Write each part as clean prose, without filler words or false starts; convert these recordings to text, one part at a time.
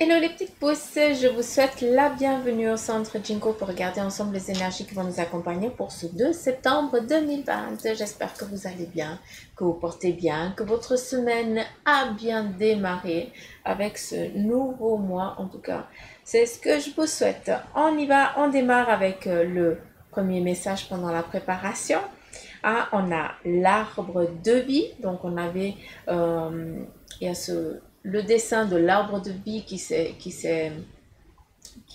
Hello les petites pousses, je vous souhaite la bienvenue au centre Jinko pour regarder ensemble les énergies qui vont nous accompagner pour ce 2 septembre 2020. J'espère que vous allez bien, que vous portez bien, que votre semaine a bien démarré avec ce nouveau mois en tout cas. C'est ce que je vous souhaite. On y va, on démarre avec le premier message pendant la préparation. Ah, on a l'arbre de vie, donc on avait, il y a le dessin de l'arbre de vie qui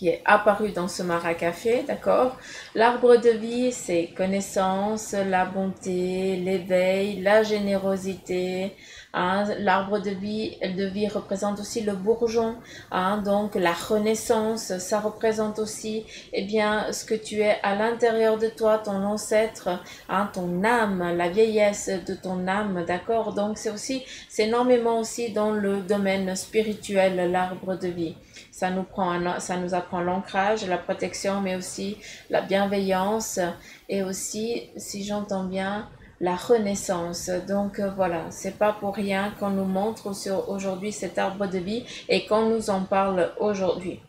est apparu dans ce maracafé, d'accord? L'arbre de vie, c'est connaissance, la bonté, l'éveil, la générosité. Hein. L'arbre de vie représente aussi le bourgeon, hein, donc la renaissance. Ça représente aussi, eh bien, ce que tu es à l'intérieur de toi, ton ancêtre, hein, ton âme, la vieillesse de ton âme, d'accord? Donc c'est énormément aussi dans le domaine spirituel, l'arbre de vie. Ça nous apprend l'ancrage, la protection, mais aussi la bienveillance et aussi, si j'entends bien, la renaissance. Donc voilà, c'est pas pour rien qu'on nous montre aujourd'hui cet arbre de vie et qu'on nous en parle aujourd'hui.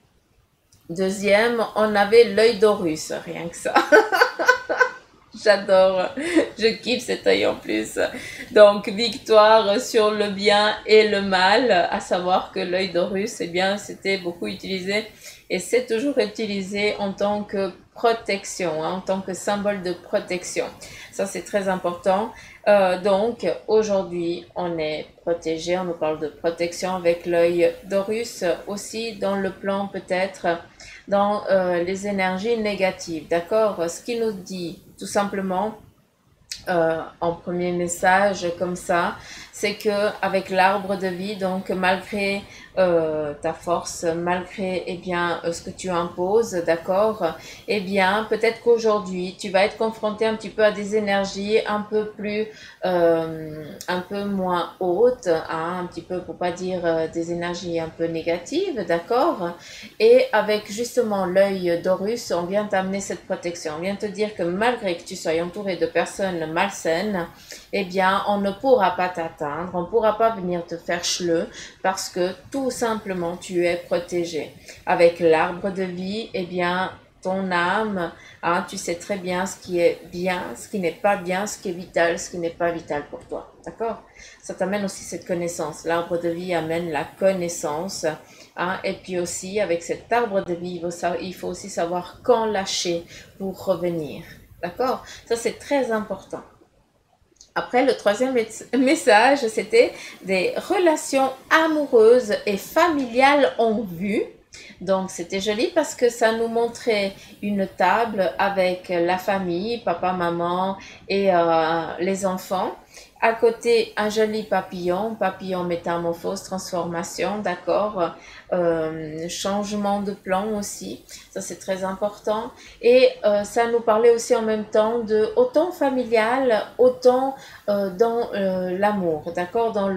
Deuxième, on avait l'œil d'Horus, rien que ça. J'adore, je kiffe cet œil en plus. Donc, victoire sur le bien et le mal, à savoir que l'œil d'Horus, eh bien, c'était beaucoup utilisé et c'est toujours utilisé en tant que protection, hein, en tant que symbole de protection. Ça, c'est très important. Donc, aujourd'hui, on est protégé, on nous parle de protection avec l'œil d'Horus, aussi dans le plan peut-être dans les énergies négatives, d'accord? Ce qui nous dit tout simplement en premier message comme ça, c'est que avec l'arbre de vie, donc malgré ta force, malgré eh bien ce que tu imposes, d'accord, eh bien peut-être qu'aujourd'hui tu vas être confronté un petit peu à des énergies un peu plus, un peu moins hautes, hein, un petit peu pour pas dire des énergies un peu négatives, d'accord, et avec justement l'œil d'Horus, on vient t'amener cette protection, on vient te dire que malgré que tu sois entouré de personnes malsaines, eh bien, on ne pourra pas t'atteindre, on ne pourra pas venir te faire chleux parce que tout simplement, tu es protégé. Avec l'arbre de vie, eh bien, ton âme, hein, tu sais très bien ce qui est bien, ce qui n'est pas bien, ce qui est vital, ce qui n'est pas vital pour toi. D'accord? Ça t'amène aussi cette connaissance. L'arbre de vie amène la connaissance. Hein, et puis aussi, avec cet arbre de vie, il faut aussi savoir quand lâcher pour revenir. D'accord? Ça, c'est très important. Après, le troisième message, c'était des relations amoureuses et familiales en vue. Donc, c'était joli parce que ça nous montrait une table avec la famille, papa, maman et les enfants. À côté, un joli papillon, papillon métamorphose, transformation, d'accord, changement de plan aussi, ça c'est très important. Et ça nous parlait aussi en même temps de autant familial, autant dans l'amour, d'accord, dans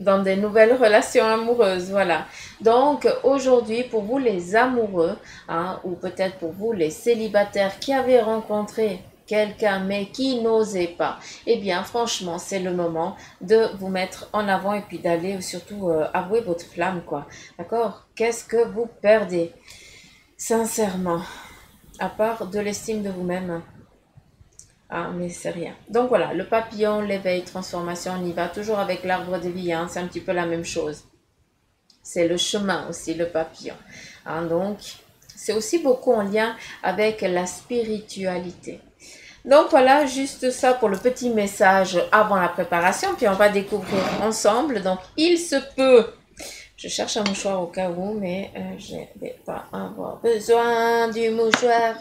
dans des nouvelles relations amoureuses, voilà. Donc aujourd'hui, pour vous les amoureux, hein, ou peut-être pour vous les célibataires qui avaient rencontré quelqu'un mais qui n'osait pas, eh bien franchement c'est le moment de vous mettre en avant et puis d'aller surtout avouer votre flamme, quoi. D'accord? Qu'est-ce que vous perdez? Sincèrement, à part de l'estime de vous-même. Ah, mais c'est rien. Donc voilà, le papillon, l'éveil, transformation, on y va toujours avec l'arbre de vie, hein, c'est un petit peu la même chose. C'est le chemin aussi, le papillon. Hein, donc, c'est aussi beaucoup en lien avec la spiritualité. Donc voilà, juste ça pour le petit message avant la préparation, puis on va découvrir ensemble. Donc, il se peut, je cherche un mouchoir au cas où, mais je ne vais pas avoir besoin du mouchoir.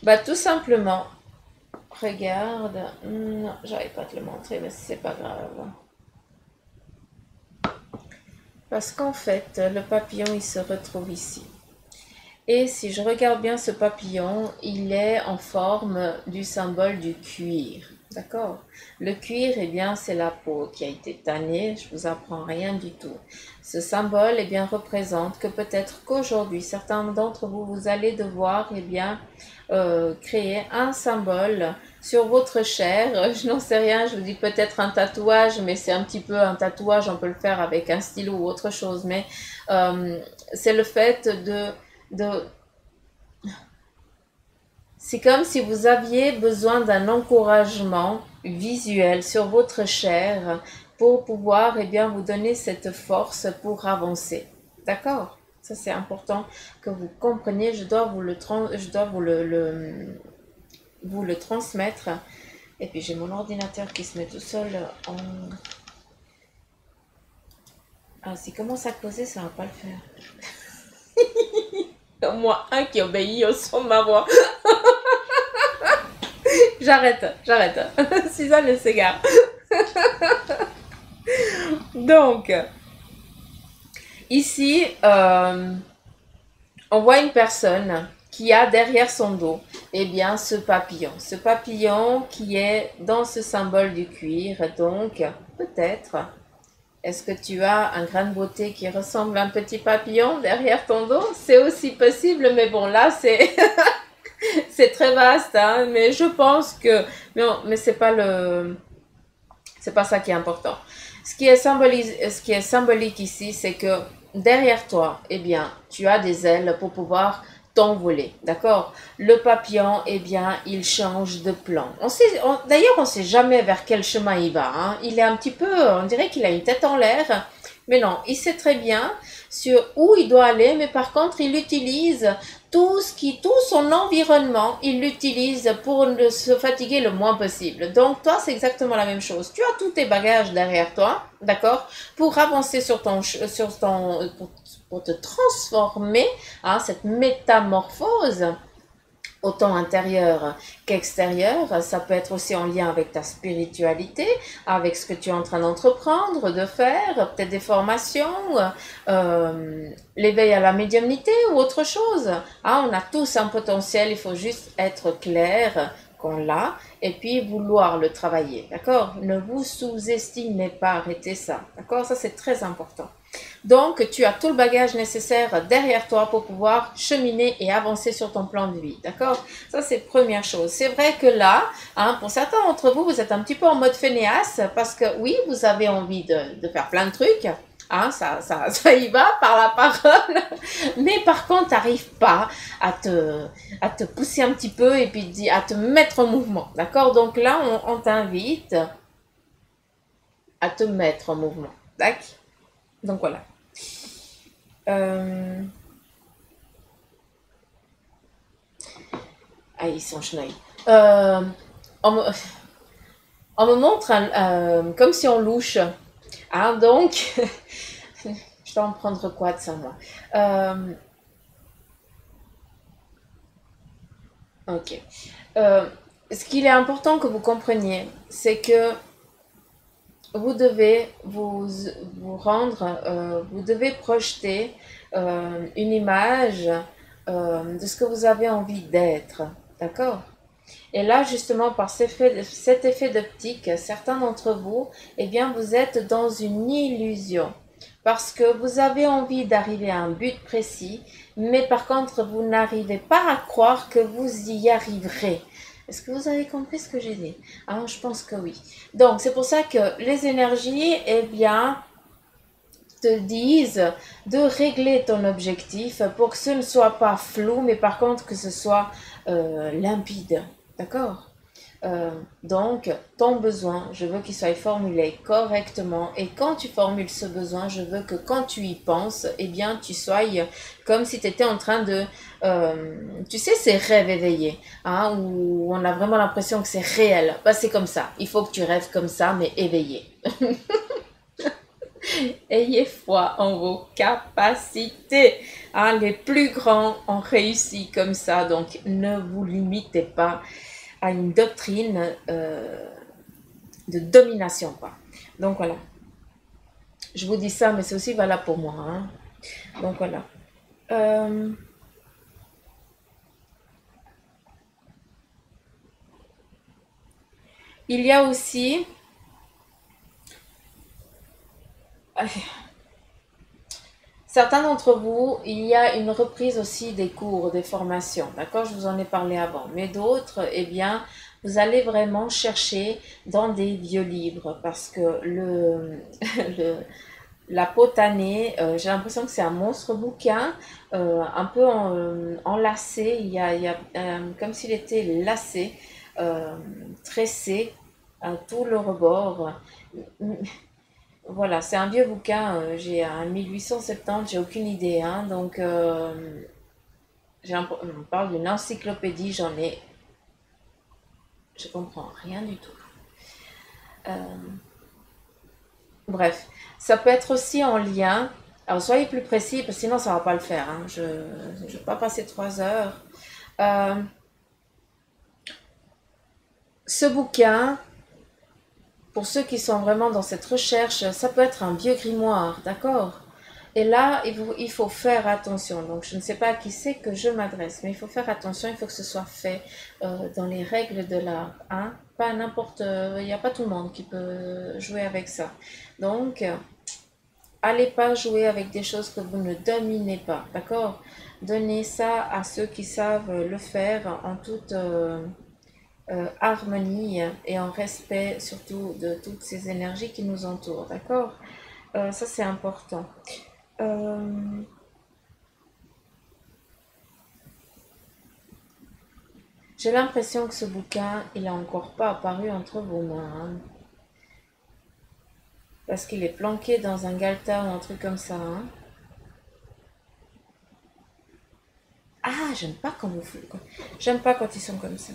Bah tout simplement, regarde, non, j'arrive pas à te le montrer, mais c'est pas grave. Parce qu'en fait, le papillon, il se retrouve ici. Et si je regarde bien ce papillon, il est en forme du symbole du cuir. D'accord? Le cuir, eh bien, c'est la peau qui a été tannée, je vous apprends rien du tout. Ce symbole, eh bien, représente que peut-être qu'aujourd'hui, certains d'entre vous, vous allez devoir, eh bien, créer un symbole sur votre chair. Je n'en sais rien, je vous dis peut-être un tatouage, mais c'est un petit peu un tatouage, on peut le faire avec un stylo ou autre chose, mais euh, c'est le fait de c'est comme si vous aviez besoin d'un encouragement visuel sur votre chair pour pouvoir eh bien, vous donner cette force pour avancer. D'accord? Ça, c'est important que vous compreniez. Je dois vous je dois vous le transmettre. Et puis, j'ai mon ordinateur qui se met tout seul en... Ah, s'il commence à causer, ça va pas le faire. Au moins un qui obéit au son de ma voix. J'arrête. Suzanne elle s'égare. Donc, ici, on voit une personne qui a derrière son dos, eh bien, ce papillon. Ce papillon qui est dans ce symbole du cuir. Donc, peut-être, est-ce que tu as un grain de beauté qui ressemble à un petit papillon derrière ton dos? C'est aussi possible, mais bon, là, c'est c'est très vaste, hein, mais je pense que... Non, mais c'est pas ça qui est important. Ce qui est symbolique ici, c'est que derrière toi, eh bien, tu as des ailes pour pouvoir t'envoler, d'accord? Le papillon, eh bien, il change de plan. D'ailleurs, on ne sait jamais vers quel chemin il va, hein. Il est un petit peu, on dirait qu'il a une tête en l'air, mais non, il sait très bien sur où il doit aller, mais par contre, il utilise tout son environnement, il l'utilise pour se fatiguer le moins possible. Donc, toi, c'est exactement la même chose. Tu as tous tes bagages derrière toi, d'accord, pour avancer pour te transformer, hein, cette métamorphose autant intérieur qu'extérieur. Ça peut être aussi en lien avec ta spiritualité, avec ce que tu es en train d'entreprendre, de faire, peut-être des formations, l'éveil à la médiumnité ou autre chose. Hein, on a tous un potentiel, il faut juste être clair qu'on l'a et puis vouloir le travailler. D'accord? Ne vous sous-estimez pas, arrêtez ça. D'accord? Ça, c'est très important. Donc, tu as tout le bagage nécessaire derrière toi pour pouvoir cheminer et avancer sur ton plan de vie. D'accord? Ça, c'est première chose. C'est vrai que là, hein, pour certains d'entre vous, vous êtes un petit peu en mode fainéasse parce que oui, vous avez envie de faire plein de trucs. Hein, ça y va par la parole. Mais par contre, tu n'arrives pas à te pousser un petit peu et puis à te mettre en mouvement. D'accord? Donc là, on t'invite à te mettre en mouvement. D'accord? Donc voilà. Euh... Ah, ils sont chenilles. On, me, on me montre comme si on louche. Hein, donc, je dois en prendre quoi de ça, moi? Ok. Euh, Ce qu'il est important que vous compreniez, c'est que vous devez vous rendre, vous devez projeter une image de ce que vous avez envie d'être. D'accord? Et là, justement, par cet effet d'optique, certains d'entre vous, eh bien, vous êtes dans une illusion. Parce que vous avez envie d'arriver à un but précis, mais par contre, vous n'arrivez pas à croire que vous y arriverez. Est-ce que vous avez compris ce que j'ai dit? Ah, je pense que oui. Donc, c'est pour ça que les énergies, eh bien, te disent de régler ton objectif pour que ce ne soit pas flou, mais par contre que ce soit limpide. D'accord? Donc, ton besoin, je veux qu'il soit formulé correctement. Et quand tu formules ce besoin, je veux que quand tu y penses, eh bien, tu sois comme si tu étais en train de... tu sais, ces rêves éveillés, hein, où on a vraiment l'impression que c'est réel. Bah, c'est comme ça. Il faut que tu rêves comme ça, mais éveillé. Ayez foi en vos capacités. Hein, les plus grands ont réussi comme ça. Donc, ne vous limitez pas à une doctrine de domination. Quoi. Donc, voilà. Je vous dis ça, mais c'est aussi valable pour moi. Hein. Donc, voilà. Euh, Il y a aussi, certains d'entre vous, il y a une reprise aussi des cours, des formations, d'accord? Je vous en ai parlé avant. Mais d'autres, eh bien, vous allez vraiment chercher dans des vieux livres parce que le, la potanée, j'ai l'impression que c'est un monstre bouquin, un peu enlacé, comme s'il était lacé, euh, tressé à tout le rebord. Voilà, c'est un vieux bouquin, j'ai un 1870, j'ai aucune idée, hein, donc on parle d'une encyclopédie, je comprends rien du tout. Euh, Bref, ça peut être aussi en lien, alors soyez plus précis, parce que sinon ça va pas le faire, hein, je ne vais pas passer 3 heures. Euh, Ce bouquin, pour ceux qui sont vraiment dans cette recherche, ça peut être un vieux grimoire, d'accord? Et là, il faut faire attention. Donc, je ne sais pas à qui c'est que je m'adresse, mais il faut faire attention, il faut que ce soit fait dans les règles de l'art. Hein? Pas n'importe, il n'y a pas tout le monde qui peut jouer avec ça. Donc, allez pas jouer avec des choses que vous ne dominez pas, d'accord? Donnez ça à ceux qui savent le faire en toute harmonie et en respect surtout de toutes ces énergies qui nous entourent, d'accord? Ça, c'est important. Euh, J'ai l'impression que ce bouquin, il n'a encore pas apparu entre vos mains, hein, parce qu'il est planqué dans un galetas ou un truc comme ça. Hein. Ah, j'aime pas quand vous faites. J'aime pas quand ils sont comme ça.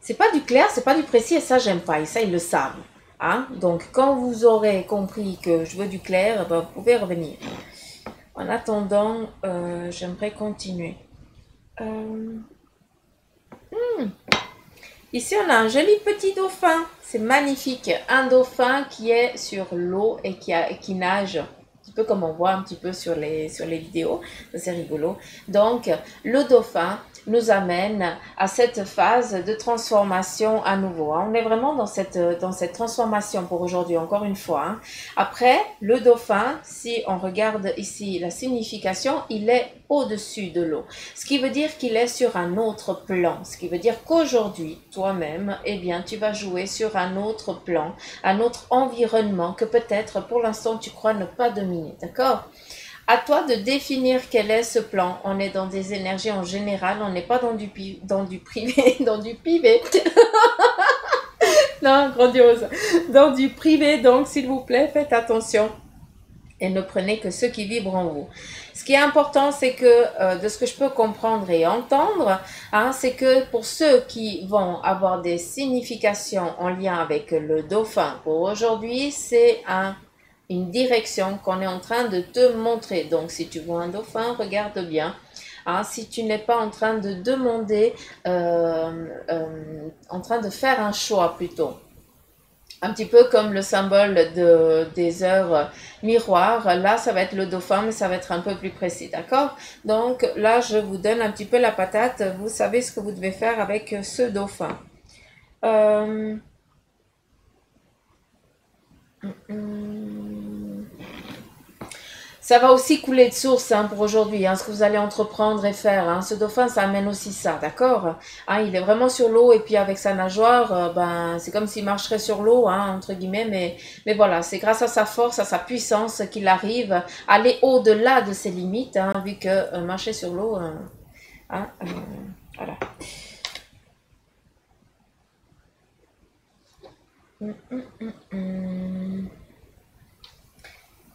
C'est pas du clair, c'est pas du précis, et ça, j'aime pas. Et ça, ils le savent. Hein. Donc, quand vous aurez compris que je veux du clair, ben, vous pouvez revenir. En attendant, j'aimerais continuer. Euh, Ici, on a un joli petit dauphin. C'est magnifique. Un dauphin qui est sur l'eau et qui nage. Un petit peu comme on voit un petit peu sur les vidéos. C'est rigolo. Donc, le dauphin nous amène à cette phase de transformation à nouveau. On est vraiment dans cette transformation pour aujourd'hui, encore une fois. Hein. Après, le dauphin, si on regarde ici la signification, il est au-dessus de l'eau. Ce qui veut dire qu'il est sur un autre plan. Ce qui veut dire qu'aujourd'hui, toi-même, eh bien, tu vas jouer sur un autre plan, un autre environnement que peut-être pour l'instant tu crois ne pas dominer. D'accord? À toi de définir quel est ce plan. On est dans des énergies en général, on n'est pas dans du privé, dans du privé. Non, grandiose. Dans du privé, donc s'il vous plaît, faites attention et ne prenez que ce qui vibre en vous. Ce qui est important, c'est que de ce que je peux comprendre et entendre, hein, c'est que pour ceux qui vont avoir des significations en lien avec le dauphin pour aujourd'hui, c'est une direction qu'on est en train de te montrer. Donc, si tu vois un dauphin, regarde bien. Hein, si tu n'es pas en train de demander, en train de faire un choix plutôt. Un petit peu comme le symbole des heures miroirs. Là, ça va être le dauphin, mais ça va être un peu plus précis, d'accord? Donc là, je vous donne un petit peu la patate. Vous savez ce que vous devez faire avec ce dauphin. Euh, Ça va aussi couler de source hein, pour aujourd'hui, hein, ce que vous allez entreprendre et faire. Hein. Ce dauphin, ça amène aussi ça, d'accord? Hein, il est vraiment sur l'eau et puis avec sa nageoire, ben, c'est comme s'il marcherait sur l'eau, hein, entre guillemets. Mais voilà, c'est grâce à sa force, à sa puissance qu'il arrive à aller au-delà de ses limites, hein, vu que marcher sur l'eau, hein, voilà. Hum, hum, hum, hum.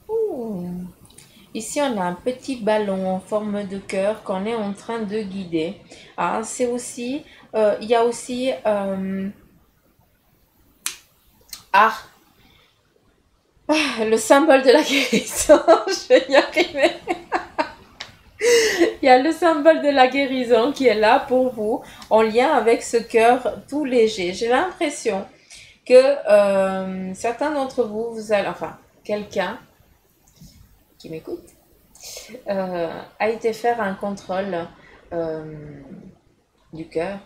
Ouh. Ici, on a un petit ballon en forme de cœur qu'on est en train de guider. Ah, c'est aussi, il y a aussi, ah, le symbole de la guérison. Je vais y arriver. Il y a le symbole de la guérison qui est là pour vous, en lien avec ce cœur tout léger. J'ai l'impression que certains d'entre vous, vous allez, enfin, quelqu'un qui m'écoute, a été faire un contrôle euh, du cœur.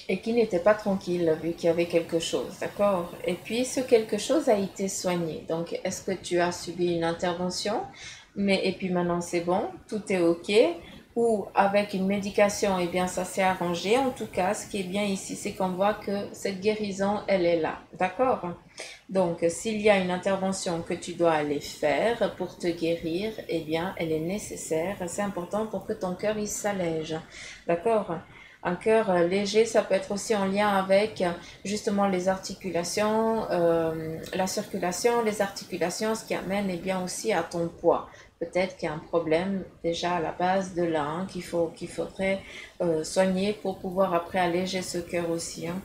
et qui n'était pas tranquille vu qu'il y avait quelque chose, d'accord? Et puis ce quelque chose a été soigné. Donc est-ce que tu as subi une intervention, mais et puis maintenant c'est bon, tout est ok, ou avec une médication, eh bien ça s'est arrangé. En tout cas, ce qui est bien ici, c'est qu'on voit que cette guérison, elle est là, d'accord? Donc s'il y a une intervention que tu dois aller faire pour te guérir, eh bien elle est nécessaire, c'est important pour que ton cœur il s'allège, d'accord? Un cœur léger, ça peut être aussi en lien avec justement les articulations, la circulation, les articulations, ce qui amène eh bien aussi à ton poids. Peut-être qu'il y a un problème déjà à la base de là, hein, qu'il faudrait soigner pour pouvoir après alléger ce cœur aussi, hein.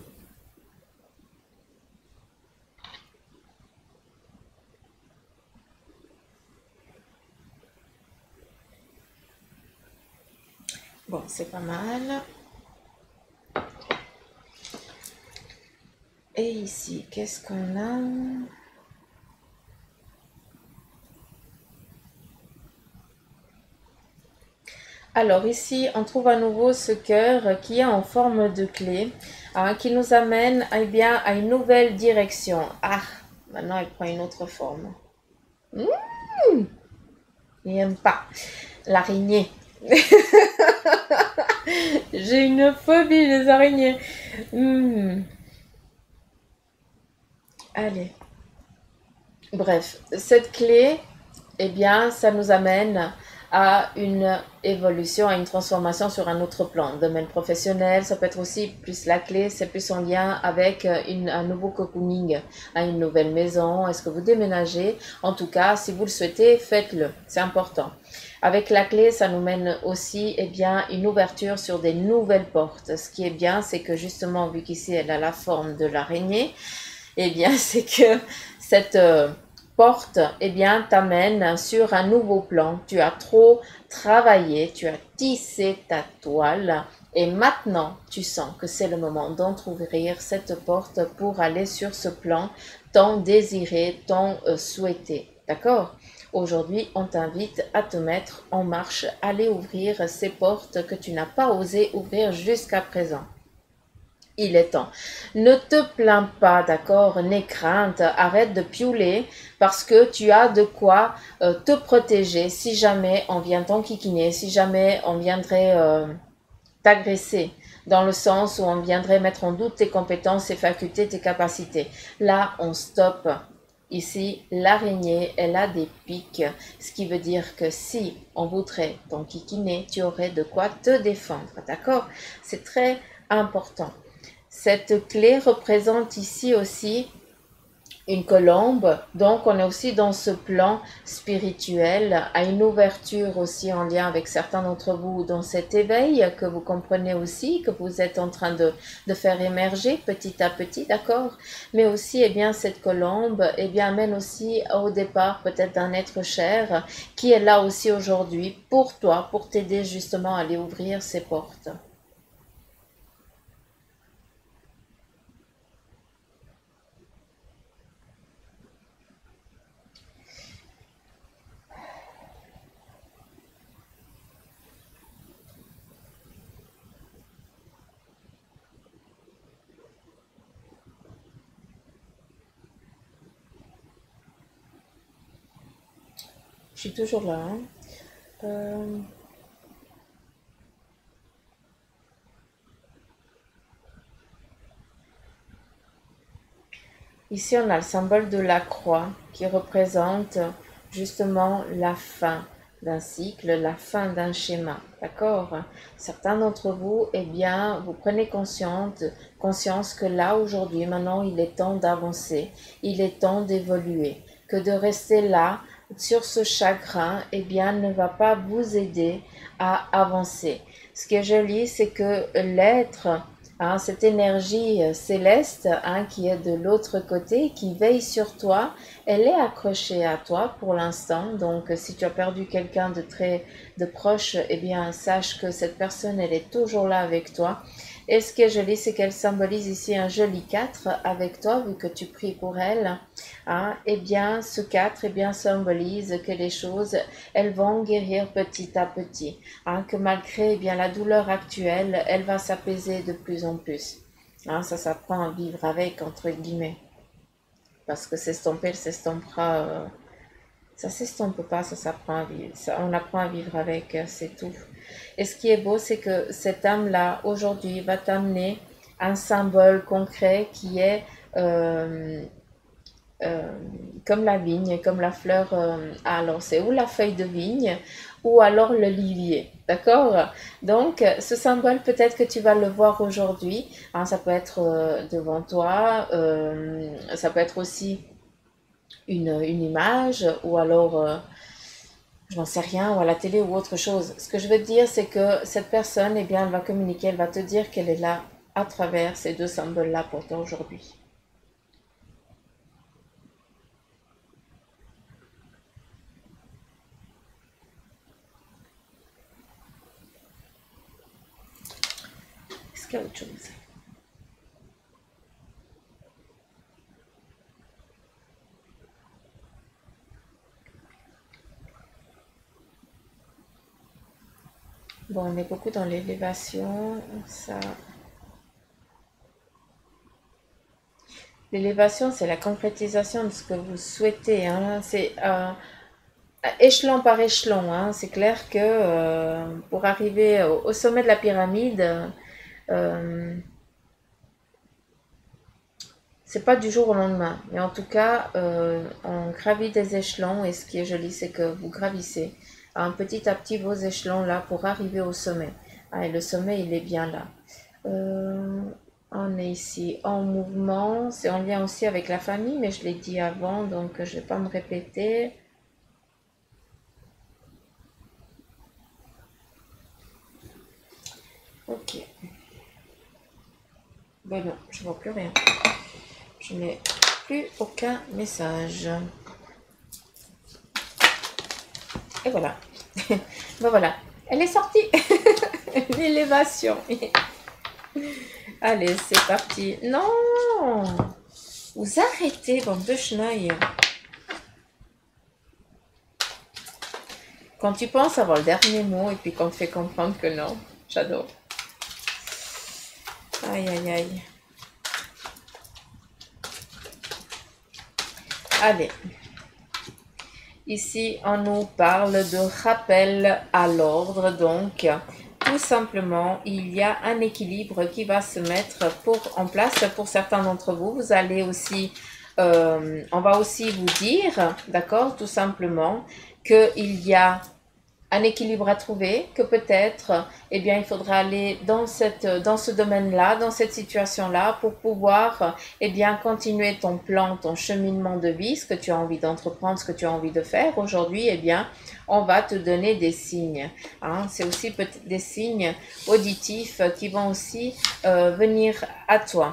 Bon, c'est pas mal. Et ici, qu'est-ce qu'on a? Alors ici, on trouve à nouveau ce cœur qui est en forme de clé, hein, qui nous amène eh bien, à une nouvelle direction. Ah, maintenant elle prend une autre forme. Hmm, il n'aime pas. L'araignée. J'ai une phobie des araignées. Hmm, allez. Bref, cette clé, eh bien, ça nous amène à une évolution, à une transformation sur un autre plan. Domaine professionnel, ça peut être aussi plus la clé, c'est plus en lien avec un nouveau cocooning, à une nouvelle maison. Est-ce que vous déménagez? En tout cas, si vous le souhaitez, faites-le. C'est important. Avec la clé, ça nous mène aussi eh bien, une ouverture sur des nouvelles portes. Ce qui est bien, c'est que justement, vu qu'ici, elle a la forme de l'araignée, eh bien, c'est que cette porte, eh bien, t'amène sur un nouveau plan. Tu as trop travaillé, tu as tissé ta toile et maintenant, tu sens que c'est le moment d'entrouvrir cette porte pour aller sur ce plan tant désiré, tant souhaité. D'accord? Aujourd'hui, on t'invite à te mettre en marche, aller ouvrir ces portes que tu n'as pas osé ouvrir jusqu'à présent. Il est temps. Ne te plains pas, d'accord? N'aie crainte, arrête de piouler parce que tu as de quoi te protéger si jamais on vient t'enquiquiner, si jamais on viendrait t'agresser, dans le sens où on viendrait mettre en doute tes compétences, tes facultés, tes capacités. Là, on stoppe. Ici, l'araignée, elle a des pics, ce qui veut dire que si on voudrait t'enquiquiner, tu aurais de quoi te défendre, d'accord? C'est très important. Cette clé représente ici aussi une colombe, donc on est aussi dans ce plan spirituel, à une ouverture aussi en lien avec certains d'entre vous dans cet éveil que vous comprenez aussi, que vous êtes en train de faire émerger petit à petit, d'accord? Mais aussi, eh bien, cette colombe, eh bien, mène aussi au départ peut-être d'un être cher qui est là aussi aujourd'hui pour toi, pour t'aider justement à aller ouvrir ces portes. Je suis toujours là, hein. Euh, Ici, on a le symbole de la croix qui représente justement la fin d'un cycle, la fin d'un schéma. D'accord? Certains d'entre vous, eh bien, vous prenez conscience que là, aujourd'hui, maintenant, il est temps d'avancer, il est temps d'évoluer, que de rester là, sur ce chagrin, eh bien, ne va pas vous aider à avancer. Ce qui est joli, c'est que l'être, hein, cette énergie céleste, hein, qui est de l'autre côté, qui veille sur toi, elle est accrochée à toi pour l'instant. Donc, si tu as perdu quelqu'un de proche, eh bien, sache que cette personne, elle est toujours là avec toi. Et ce qui est joli, c'est qu'elle symbolise ici un joli 4 avec toi, vu que tu pries pour elle. hein, eh bien, ce 4 eh bien, symbolise que les choses, elles vont guérir petit à petit. Hein, que malgré eh bien, la douleur actuelle, elle va s'apaiser de plus en plus. Hein, ça s'apprend à vivre avec, entre guillemets. Parce que s'estomper, elle s'estompera. Ça s'estompe pas, ça s'apprend à vivre. Ça, on apprend à vivre avec, c'est tout. Et ce qui est beau, c'est que cette âme-là, aujourd'hui, va t'amener un symbole concret qui est euh, euh, comme la vigne, comme la fleur. Alors, c'est ou la feuille de vigne ou alors le lilier. D'accord? Donc, ce symbole, peut-être que tu vas le voir aujourd'hui. Hein, ça peut être devant toi, ça peut être aussi une image ou alors, je n'en sais rien, ou à la télé ou autre chose. Ce que je veux dire, c'est que cette personne, eh bien, elle va communiquer, elle va te dire qu'elle est là à travers ces deux symboles-là pour toi aujourd'hui. Est-ce qu'il y a autre chose? Bon, on est beaucoup dans l'élévation. Ça... L'élévation, c'est la concrétisation de ce que vous souhaitez. Hein. C'est échelon par échelon. Hein. C'est clair que pour arriver au sommet de la pyramide, euh, c'est pas du jour au lendemain. Mais en tout cas, on gravit des échelons et ce qui est joli, c'est que vous gravissez petit à petit vos échelons là pour arriver au sommet. Ah, et le sommet, il est bien là. Euh, on est ici en mouvement. C'est en lien aussi avec la famille, mais je l'ai dit avant, donc je ne vais pas me répéter. Ok. Bon, non, je vois plus rien. Je n'ai plus aucun message. Et voilà. Ben voilà. Elle est sortie. L'élévation. Allez, c'est parti. Non. Vous arrêtez, bande de chenilles. Quand tu penses avoir le dernier mot et puis qu'on te fait comprendre que non. J'adore. Aïe, aïe, aïe. Allez. Ici, on nous parle de rappel à l'ordre. Donc, tout simplement, il y a un équilibre qui va se mettre en place pour certains d'entre vous. Vous allez aussi, on va aussi vous dire, d'accord, tout simplement, qu'il y a un équilibre à trouver, que peut-être, eh bien, il faudra aller dans ce domaine-là, dans cette situation-là, pour pouvoir, eh bien, continuer ton plan, ton cheminement de vie, ce que tu as envie d'entreprendre, ce que tu as envie de faire. Aujourd'hui, eh bien, on va te donner des signes. Hein. C'est aussi des signes auditifs qui vont aussi venir à toi.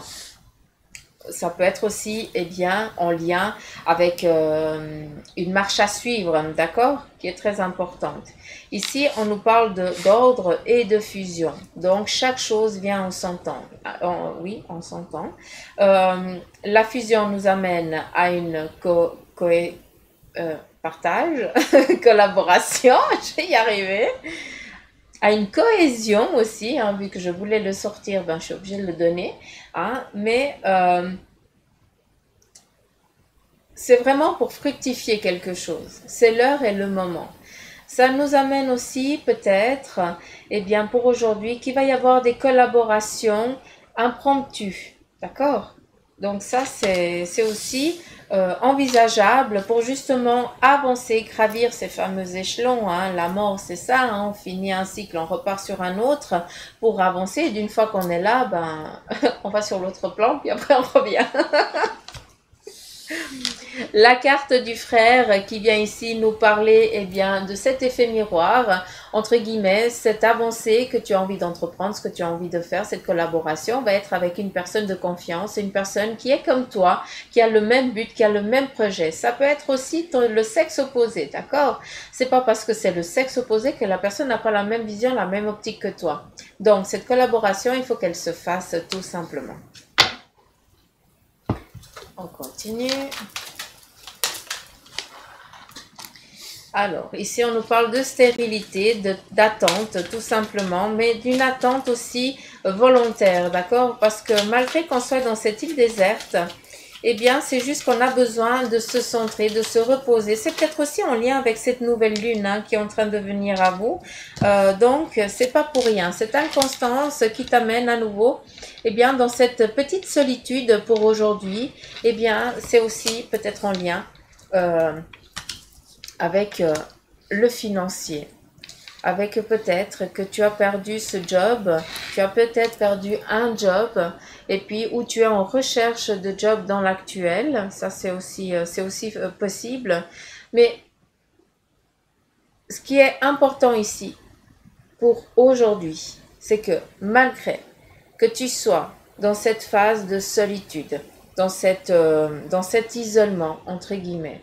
Ça peut être aussi eh bien, en lien avec une marche à suivre, d'accord, qui est très importante. Ici, on nous parle d'ordre et de fusion. Donc, chaque chose vient en son temps. Oui, en son temps. La fusion nous amène à une partage, collaboration, je vais y arriver, à une cohésion aussi, hein, vu que je voulais le sortir, ben, je suis obligée de le donner. Hein, mais c'est vraiment pour fructifier quelque chose. C'est l'heure et le moment. Ça nous amène aussi peut-être, eh bien pour aujourd'hui, qu'il va y avoir des collaborations impromptues. D'accord? Donc ça, c'est aussi envisageable pour justement avancer, gravir ces fameux échelons. Hein. La mort, c'est ça, hein. On finit un cycle, on repart sur un autre pour avancer. Et d'une fois qu'on est là, ben, on va sur l'autre plan, puis après on revient. La carte du frère qui vient ici nous parler eh bien, de cet effet miroir, entre guillemets, cette avancée que tu as envie d'entreprendre, ce que tu as envie de faire, cette collaboration va être avec une personne de confiance, une personne qui est comme toi, qui a le même but, qui a le même projet. Ça peut être aussi le sexe opposé, d'accord? C'est pas parce que c'est le sexe opposé que la personne n'a pas la même vision, la même optique que toi. Donc, cette collaboration, il faut qu'elle se fasse tout simplement. On continue. Alors, ici, on nous parle de stérilité, d'attente, tout simplement, mais d'une attente aussi volontaire, d'accord? Parce que malgré qu'on soit dans cette île déserte, eh bien, c'est juste qu'on a besoin de se centrer, de se reposer. C'est peut-être aussi en lien avec cette nouvelle lune hein, qui est en train de venir à vous. Donc, c'est pas pour rien. Cette inconstance qui t'amène à nouveau, eh bien, dans cette petite solitude pour aujourd'hui, eh bien, c'est aussi peut-être en lien avec le financier. Avec peut-être que tu as perdu ce job, tu as peut-être perdu un job, et puis où tu es en recherche de job dans l'actuel, ça c'est aussi possible. Mais ce qui est important ici, pour aujourd'hui, c'est que malgré que tu sois dans cette phase de solitude, dans cet isolement, entre guillemets,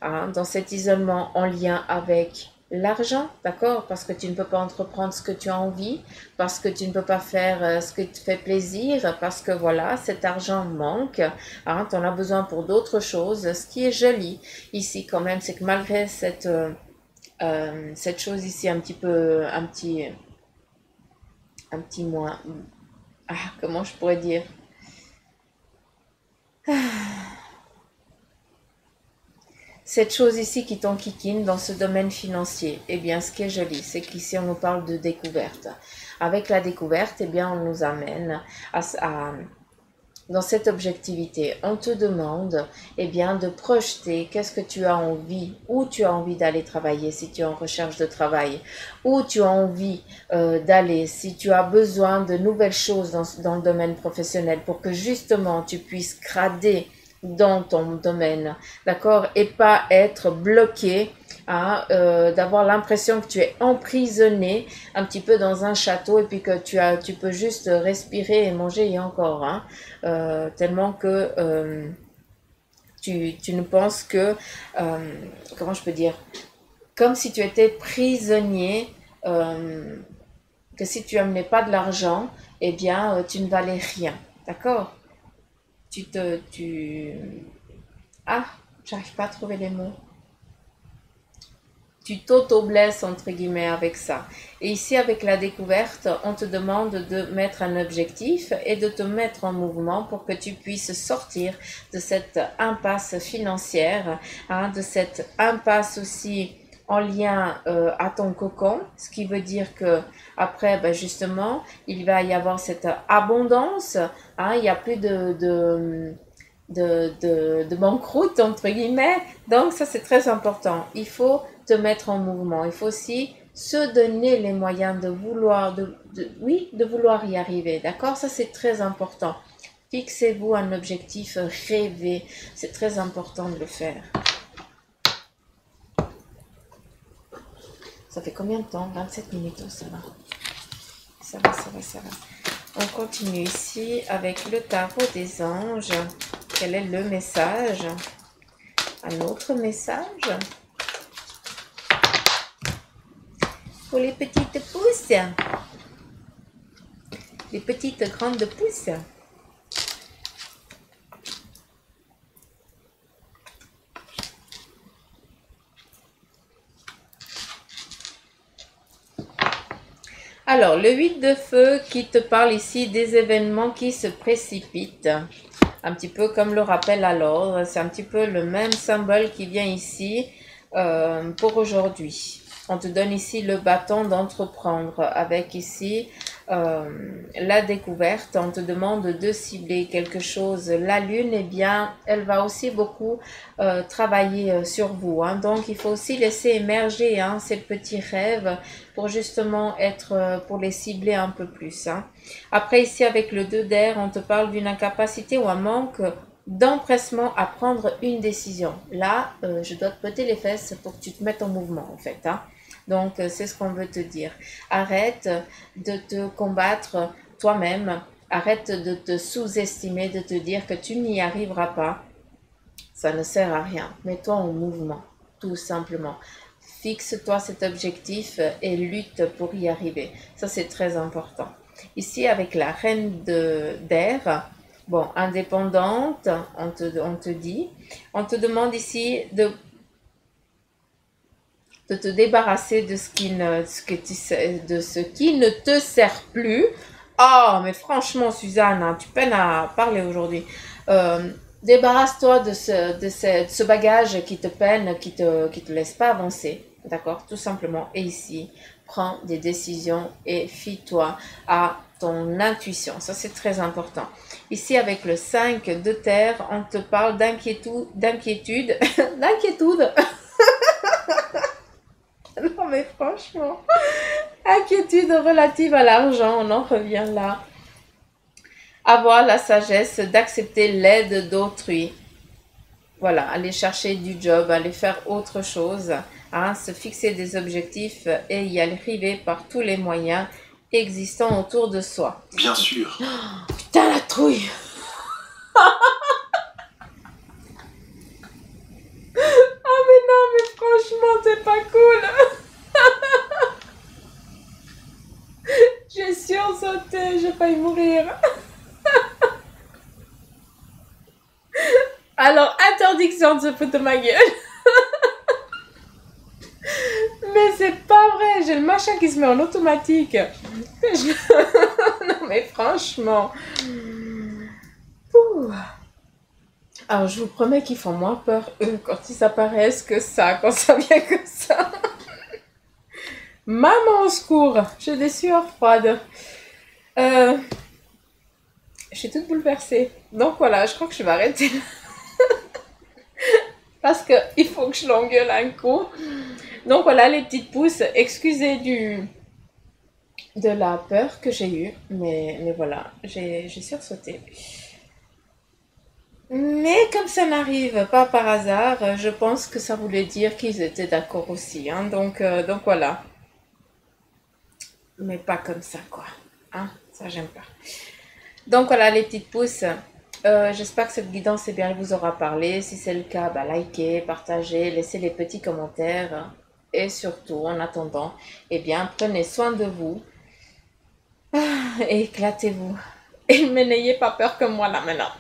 hein, dans cet isolement en lien avec l'argent, d'accord? Parce que tu ne peux pas entreprendre ce que tu as envie, parce que tu ne peux pas faire ce qui te fait plaisir, parce que voilà, cet argent manque, hein, tu en as besoin pour d'autres choses. Ce qui est joli ici quand même, c'est que malgré cette chose ici un petit moins, comment je pourrais dire? Cette chose ici qui t'enquiquine dans ce domaine financier, eh bien, ce qui est joli, c'est qu'ici, on nous parle de découverte. Avec la découverte, eh bien, on nous amène dans cette objectivité. On te demande, eh bien, de projeter qu'est-ce que tu as envie, où tu as envie d'aller travailler si tu es en recherche de travail, où tu as envie d'aller, si tu as besoin de nouvelles choses dans le domaine professionnel pour que justement tu puisses grader dans ton domaine, d'accord, et pas être bloqué, hein, d'avoir l'impression que tu es emprisonné un petit peu dans un château et puis que tu peux juste respirer et manger et encore, hein, tellement que tu ne penses que, comment je peux dire, comme si tu étais prisonnier, que si tu n'amenais pas de l'argent, eh bien, tu ne valais rien, d'accord? Ah, j'arrive pas à trouver les mots. Tu t'auto-blesses entre guillemets avec ça. Et ici, avec la découverte, on te demande de mettre un objectif et de te mettre en mouvement pour que tu puisses sortir de cette impasse financière, hein, de cette impasse aussi en lien à ton cocon, ce qui veut dire que après, ben justement, il va y avoir cette abondance, hein, il n'y a plus de banqueroute, entre guillemets. Donc, ça, c'est très important. Il faut te mettre en mouvement. Il faut aussi se donner les moyens de vouloir, de vouloir y arriver. D'accord? Ça, c'est très important. Fixez-vous un objectif rêvé. C'est très important de le faire. Ça fait combien de temps? 27 minutes, oh, ça va. Ça va, ça va, ça va. On continue ici avec le tarot des anges. Quel est le message? Un autre message pour les petites pousses, les petites grandes pousses. Alors, le 8 de feu qui te parle ici des événements qui se précipitent. Un petit peu comme le rappel à l'ordre. C'est un petit peu le même symbole qui vient ici pour aujourd'hui. On te donne ici le bâton d'entreprendre avec ici la découverte. On te demande de cibler quelque chose. La lune, eh bien, elle va aussi beaucoup travailler sur vous, hein. Donc, il faut aussi laisser émerger, hein, ces petits rêves pour justement pour les cibler un peu plus, hein. Après, ici, avec le 2 d'air, on te parle d'une incapacité ou un manque d'empressement à prendre une décision. Là, je dois te péter les fesses pour que tu te mettes en mouvement, en fait, hein. Donc, c'est ce qu'on veut te dire. Arrête de te combattre toi-même. Arrête de te sous-estimer, de te dire que tu n'y arriveras pas. Ça ne sert à rien. Mets-toi en mouvement, tout simplement. Fixe-toi cet objectif et lutte pour y arriver. Ça, c'est très important. Ici, avec la reine d'air, bon, indépendante, on te dit, on te demande ici de de te débarrasser de de ce qui ne te sert plus. Oh, mais franchement, Suzanne, hein, tu peines à parler aujourd'hui. Débarrasse-toi de ce bagage qui te peine, qui te laisse pas avancer. D'accord? Tout simplement. Et ici, prends des décisions et fie-toi à ton intuition. Ça, c'est très important. Ici, avec le 5 de terre, on te parle d'inquiétude, d'inquiétude. Non, mais franchement, inquiétude relative à l'argent, on en revient là. Avoir la sagesse d'accepter l'aide d'autrui. Voilà, aller chercher du job, aller faire autre chose, hein, se fixer des objectifs et y arriver par tous les moyens existants autour de soi. Bien sûr. Putain, la trouille! Ah mais non, mais franchement, c'est pas cool! J'ai sursauté, j'ai failli mourir. Alors, interdiction de se foutre de ma gueule. Mais c'est pas vrai, j'ai le machin qui se met en automatique. Non mais franchement. Ouh. Alors je vous promets qu'ils font moins peur eux quand ils apparaissent que ça, quand ça vient que ça. Maman au secours, j'ai des sueurs froides. Je suis toute bouleversée. Donc voilà, je crois que je vais arrêter là. Parce qu'il faut que je l'engueule un coup. Donc voilà les petites pousses, excusez de la peur que j'ai eue, mais voilà, j'ai sursauté. Mais comme ça n'arrive pas par hasard, je pense que ça voulait dire qu'ils étaient d'accord aussi, hein, donc voilà. Mais pas comme ça, quoi. Hein, ça, j'aime pas. Donc voilà les petites pousses. J'espère que cette guidance vous aura parlé. Si c'est le cas, bah, likez, partagez, laissez les petits commentaires. Et surtout, en attendant, eh bien, prenez soin de vous. Et éclatez-vous. Et mais n'ayez pas peur comme moi là maintenant.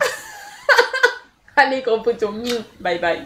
Allez, gros poteau. Bye bye.